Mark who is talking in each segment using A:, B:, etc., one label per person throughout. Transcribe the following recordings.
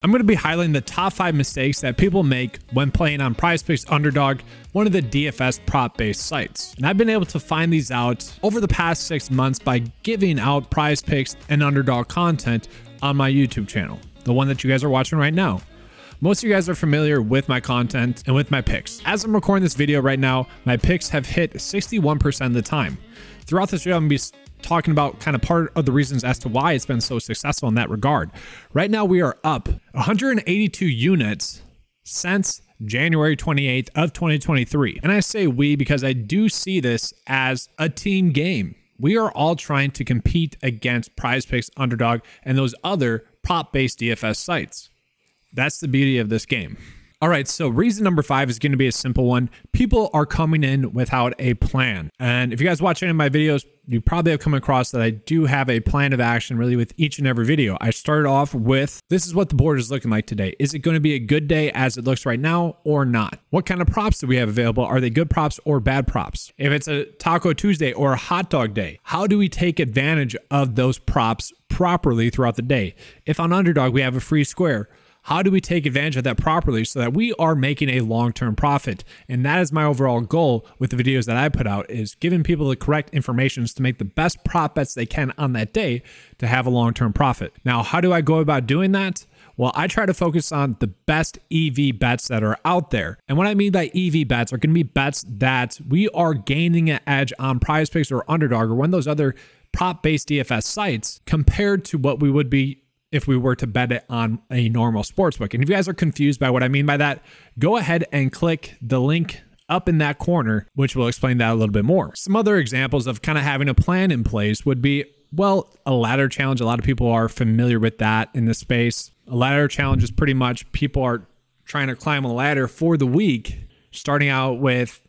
A: I'm going to be highlighting the top 5 mistakes that people make when playing on PrizePicks Underdog, one of the DFS prop-based sites. And I've been able to find these out over the past 6 months by giving out PrizePicks and Underdog content on my YouTube channel, the one that you guys are watching right now. Most of you guys are familiar with my content and with my picks. As I'm recording this video right now, my picks have hit 61% of the time. Throughout this video, I'm going to be talking about kind of part of the reasons as to why it's been so successful in that regard. Right now, we are up 182 units since January 28th of 2023. And I say we because I do see this as a team game. We are all trying to compete against PrizePicks, Underdog, and those other prop-based DFS sites. That's the beauty of this game. All right, so reason number 5 is going to be a simple one. People are coming in without a plan. And if you guys watch any of my videos, you probably have come across that I do have a plan of action really with each and every video. I started off with, this is what the board is looking like today. Is it going to be a good day as it looks right now or not? What kind of props do we have available? Are they good props or bad props? If it's a Taco Tuesday or a hot dog day, how do we take advantage of those props properly throughout the day? If on Underdog we have a free square, how do we take advantage of that properly so that we are making a long-term profit? And that is my overall goal with the videos that I put out, is giving people the correct information to make the best prop bets they can on that day to have a long-term profit. Now, how do I go about doing that? Well, I try to focus on the best EV bets that are out there. And what I mean by EV bets are going to be bets that we are gaining an edge on PrizePicks or Underdog or one of those other prop-based DFS sites compared to what we would be if we were to bet it on a normal sportsbook. And if you guys are confused by what I mean by that, go ahead and click the link up in that corner, which will explain that a little bit more. Some other examples of kind of having a plan in place would be, well, a ladder challenge. A lot of people are familiar with that in this space. A ladder challenge is pretty much people are trying to climb a ladder for the week, starting out with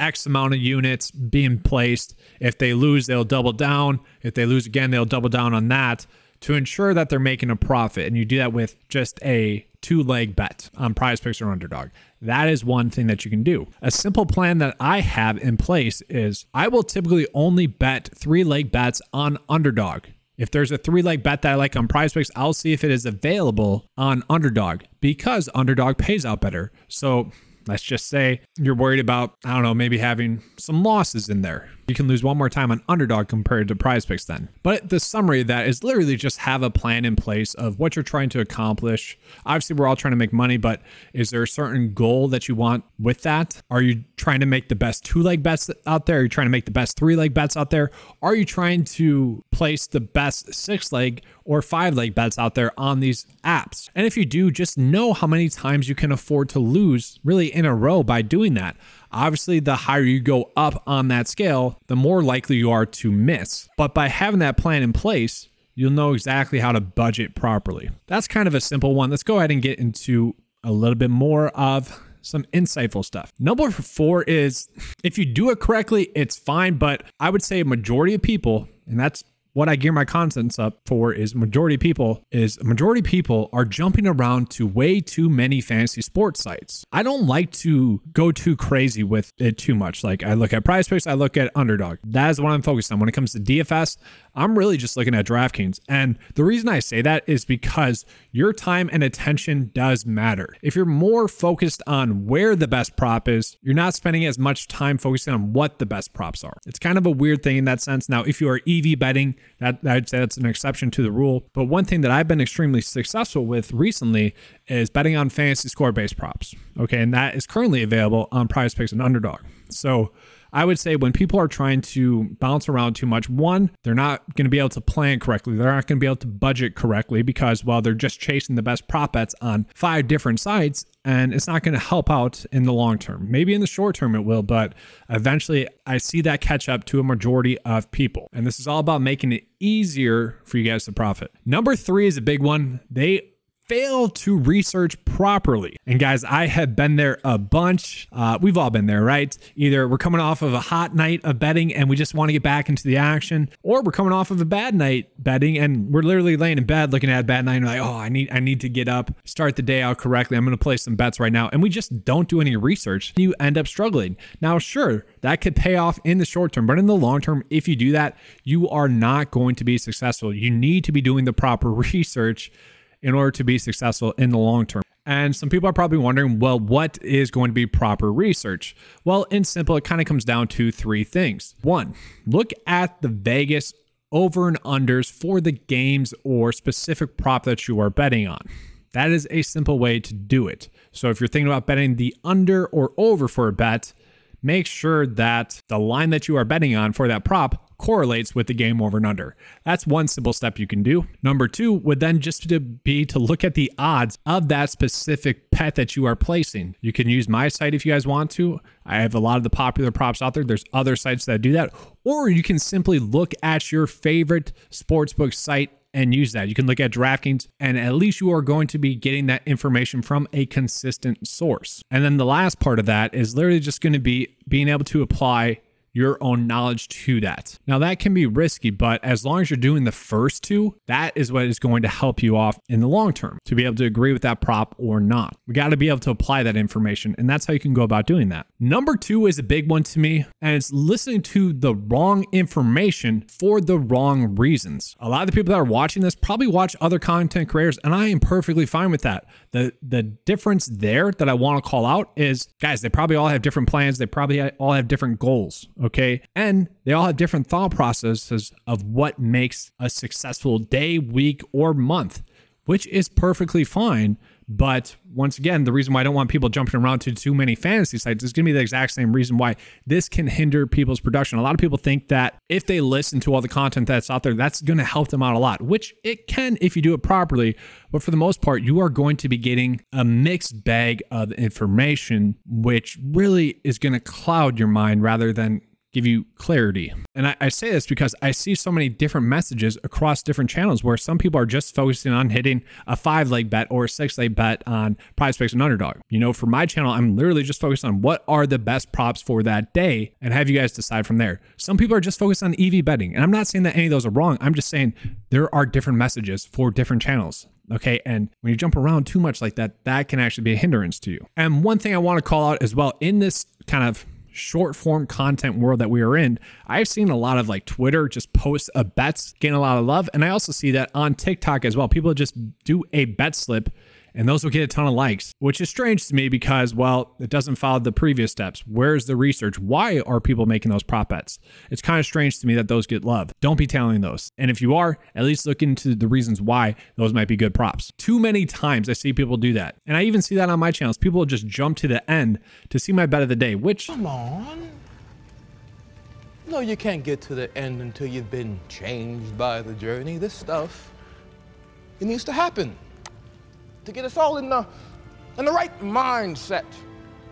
A: X amount of units being placed. If they lose, they'll double down. If they lose again, they'll double down on that, to ensure that they're making a profit. And you do that with just a 2-leg bet on PrizePicks or Underdog. That is one thing that you can do. A simple plan that I have in place is I will typically only bet 3-leg bets on Underdog. If there's a 3-leg bet that I like on PrizePicks, I'll see if it is available on Underdog because Underdog pays out better. So let's just say you're worried about, I don't know, maybe having some losses in there. You can lose one more time on Underdog compared to PrizePicks then. But the summary of that is literally just have a plan in place of what you're trying to accomplish. Obviously, we're all trying to make money, but is there a certain goal that you want with that? Are you trying to make the best 2-leg bets out there? Are you trying to make the best 3-leg bets out there? Are you trying to place the best 6-leg or 5-leg bets out there on these apps? And if you do, just know how many times you can afford to lose really in a row by doing that. Obviously, the higher you go up on that scale, the more likely you are to miss. But by having that plan in place, you'll know exactly how to budget properly. That's kind of a simple one. Let's go ahead and get into a little bit more of some insightful stuff. Number 4 is, if you do it correctly, it's fine. But I would say a majority of people, and that's what I gear my contents up for, is majority of people are jumping around to way too many fantasy sports sites. I don't like to go too crazy with it too much. Like, I look at PrizePicks, I look at Underdog. That is what I'm focused on. When it comes to DFS, I'm really just looking at DraftKings. And the reason I say that is because your time and attention does matter. If you're more focused on where the best prop is, you're not spending as much time focusing on what the best props are. It's kind of a weird thing in that sense. Now, if you are EV betting, I'd say that's an exception to the rule. But one thing that I've been extremely successful with recently is betting on fantasy score-based props. Okay, and that is currently available on PrizePicks and Underdog. So I would say when people are trying to bounce around too much, one, they're not going to be able to plan correctly. They're not going to be able to budget correctly because, well, they're just chasing the best prop bets on 5 different sites, and it's not going to help out in the long term. Maybe in the short term it will, but eventually I see that catch up to a majority of people. And this is all about making it easier for you guys to profit. Number 3 is a big one. They fail to research properly. And guys, I have been there a bunch. We've all been there, right? Either we're coming off of a hot night of betting and we just want to get back into the action, or we're coming off of a bad night betting and we're literally laying in bed looking at a bad night and like, oh, I need to get up, start the day out correctly. I'm going to place some bets right now. And we just don't do any research. You end up struggling. Now, sure, that could pay off in the short term, but in the long term, if you do that, you are not going to be successful. You need to be doing the proper research in order to be successful in the long term. And some people are probably wondering, well, what is going to be proper research? Well, in simple, it kind of comes down to 3 things. 1, look at the Vegas over and unders for the games or specific prop that you are betting on. That is a simple way to do it. So if you're thinking about betting the under or over for a bet, make sure that the line that you are betting on for that prop correlates with the game over and under. That's one simple step you can do. Number 2 would then just be to look at the odds of that specific bet that you are placing. You can use my site if you guys want to. I have a lot of the popular props out there. There's other sites that do that. Or you can simply look at your favorite sportsbook site and use that. You can look at DraftKings, and at least you are going to be getting that information from a consistent source. And then the last part of that is literally just going to be being able to apply your own knowledge to that. Now that can be risky, but as long as you're doing the first 2, that is what is going to help you off in the long term to be able to agree with that prop or not. We got to be able to apply that information, and that's how you can go about doing that. Number 2 is a big one to me, and it's listening to the wrong information for the wrong reasons. A lot of the people that are watching this probably watch other content creators, and I am perfectly fine with that. The difference there that I want to call out is, guys, they probably all have different plans. They probably all have different goals. Okay. And they all have different thought processes of what makes a successful day, week, or month, which is perfectly fine. But once again, the reason why I don't want people jumping around to too many fantasy sites is going to be the exact same reason why this can hinder people's production. A lot of people think that if they listen to all the content that's out there, that's going to help them out a lot, which it can if you do it properly. But for the most part, you are going to be getting a mixed bag of information, which really is going to cloud your mind rather than give you clarity. And I say this because I see so many different messages across different channels where some people are just focusing on hitting a 5-leg bet or a 6-leg bet on PrizePicks and Underdog. You know, for my channel, I'm literally just focused on what are the best props for that day and have you guys decide from there. Some people are just focused on EV betting. And I'm not saying that any of those are wrong. I'm just saying there are different messages for different channels. Okay. And when you jump around too much like that, that can actually be a hindrance to you. And one thing I want to call out as well in this kind of short form content world that we are in, I've seen a lot of like Twitter just post a bets, gain a lot of love. And I also see that on TikTok as well. People just do a bet slip and those will get a ton of likes, which is strange to me because, well, it doesn't follow the previous steps. Where's the research? Why are people making those prop bets? It's kind of strange to me that those get love. Don't be tailing those. And if you are, at least look into the reasons why those might be good props. Too many times I see people do that. And I even see that on my channels. People will just jump to the end to see my bet of the day, which...
B: Come on. No, you can't get to the end until you've been changed by the journey. This stuff, it needs to happen to get us all in the right mindset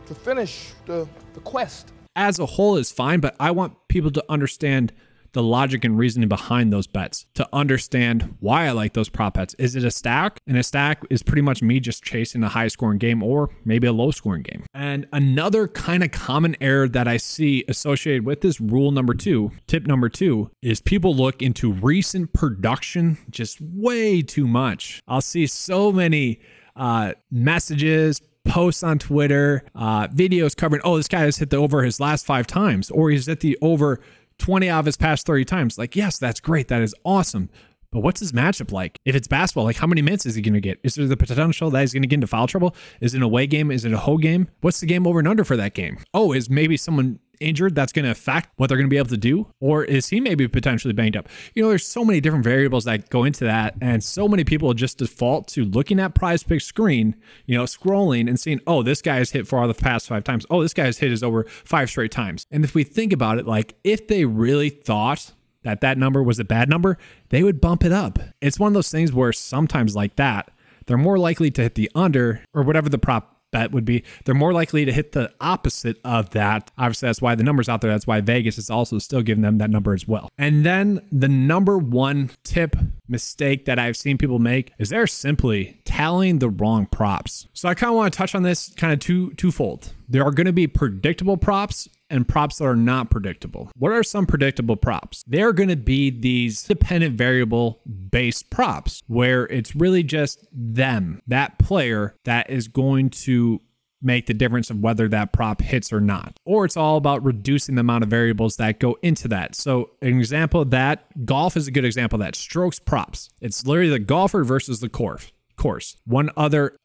B: to finish the quest.
A: As a whole is fine, but I want people to understand the logic and reasoning behind those bets, to understand why I like those prop bets. Is it a stack? And a stack is pretty much me just chasing a high scoring game or maybe a low scoring game. And another kind of common error that I see associated with this rule number 2, tip number 2, is people look into recent production just way too much. I'll see so many messages, posts on Twitter, videos covering, oh, this guy has hit the over his last 5 times, or he's hit the over 20 out of his past 30 times. Like, yes, that's great. That is awesome. But what's his matchup like? If it's basketball, like how many minutes is he going to get? Is there the potential that he's going to get into foul trouble? Is it an away game? Is it a home game? What's the game over and under for that game? Oh, is maybe someone injured that's going to affect what they're going to be able to do? Or is he maybe potentially banged up? You know, there's so many different variables that go into that. And so many people just default to looking at PrizePicks screen, you know, scrolling and seeing, oh, this guy has hit 4 out of the past 5 times. Oh, this guy has hit his over 5 straight times. And if we think about it, like if they really thought that that number was a bad number, they would bump it up. It's one of those things where sometimes like that, they're more likely to hit the under or whatever the prop bet would be. They're more likely to hit the opposite of that. Obviously, that's why the number's out there. That's why Vegas is also still giving them that number as well. And then the number 1 tip mistake that I've seen people make is they're simply tallying the wrong props. So I kind of want to touch on this kind of twofold. There are going to be predictable props and props that are not predictable. What are some predictable props? They're going to be these dependent variable based props where it's really just them, that player, that is going to make the difference of whether that prop hits or not. Or it's all about reducing the amount of variables that go into that. So an example of that, golf is a good example of that. Strokes props. It's literally the golfer versus the course. course. One other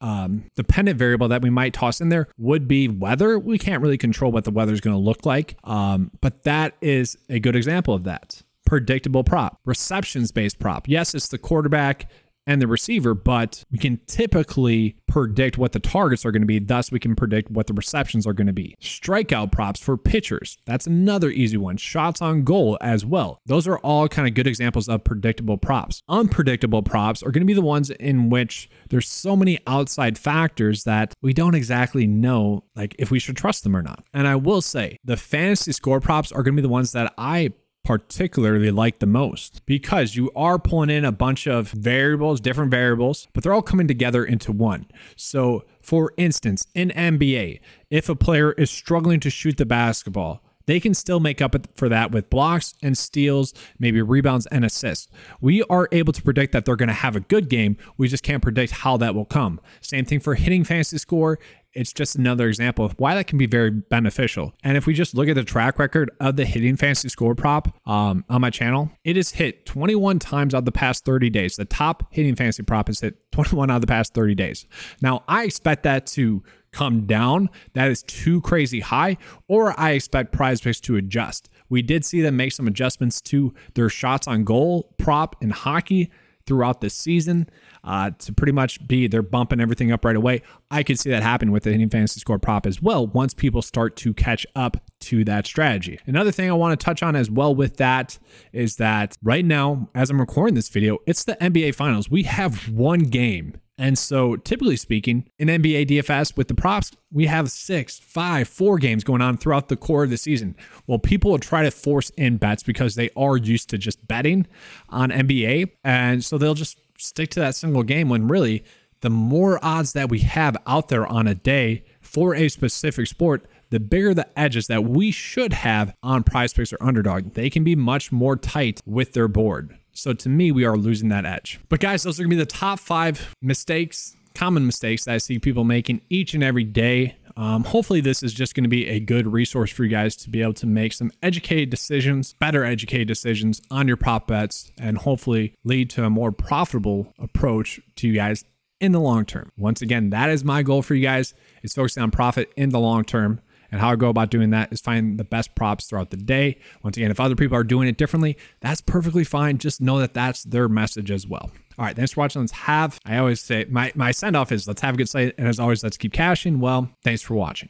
A: dependent variable that we might toss in there would be weather. We can't really control what the weather is going to look like, but that is a good example of that. Predictable prop, receptions-based prop. Yes, it's the quarterback and the receiver, but we can typically predict what the targets are going to be. Thus, we can predict what the receptions are going to be. Strikeout props for pitchers. That's another easy one. Shots on goal as well. Those are all kind of good examples of predictable props. Unpredictable props are going to be the ones in which there's so many outside factors that we don't exactly know, like, if we should trust them or not. And I will say the fantasy score props are going to be the ones that I particularly like the most, because you are pulling in a bunch of variables, different variables, but they're all coming together into one. So for instance, in NBA, if a player is struggling to shoot the basketball, they can still make up for that with blocks and steals, maybe rebounds and assists. We are able to predict that they're going to have a good game. We just can't predict how that will come. Same thing for hitting fantasy score. It's just another example of why that can be very beneficial. And if we just look at the track record of the hitting fantasy score prop on my channel, it is hit 21 times out of the past 30 days. The top hitting fantasy prop is hit 21 out of the past 30 days. Now, I expect that to come down. That is too crazy high, or I expect PrizePicks to adjust. We did see them make some adjustments to their shots on goal prop in hockey throughout the season to pretty much be they're bumping everything up right away. I could see that happen with the hitting fantasy score prop as well once people start to catch up to that strategy. Another thing I want to touch on as well with that is that right now, as I'm recording this video, it's the NBA Finals. We have one game. And so typically speaking, in NBA DFS with the props, we have 6, 5, 4 games going on throughout the core of the season. Well, people will try to force in bets because they are used to just betting on NBA. And so they'll just stick to that single game when really the more odds that we have out there on a day for a specific sport, the bigger the edges that we should have on PrizePicks or Underdog. They can be much more tight with their board. So to me, we are losing that edge. But guys, those are gonna be the top 5 mistakes, common mistakes that I see people making each and every day. Hopefully this is just gonna be a good resource for you guys to be able to make some educated decisions, better educated decisions on your prop bets, and hopefully lead to a more profitable approach to you guys in the long term. Once again, that is my goal for you guys, is focusing on profit in the long term. And how I go about doing that is find the best props throughout the day. Once again, if other people are doing it differently, that's perfectly fine. Just know that that's their message as well. All right, thanks for watching. I always say, my send off is let's have a good slate. And as always, let's keep cashing. Well, thanks for watching.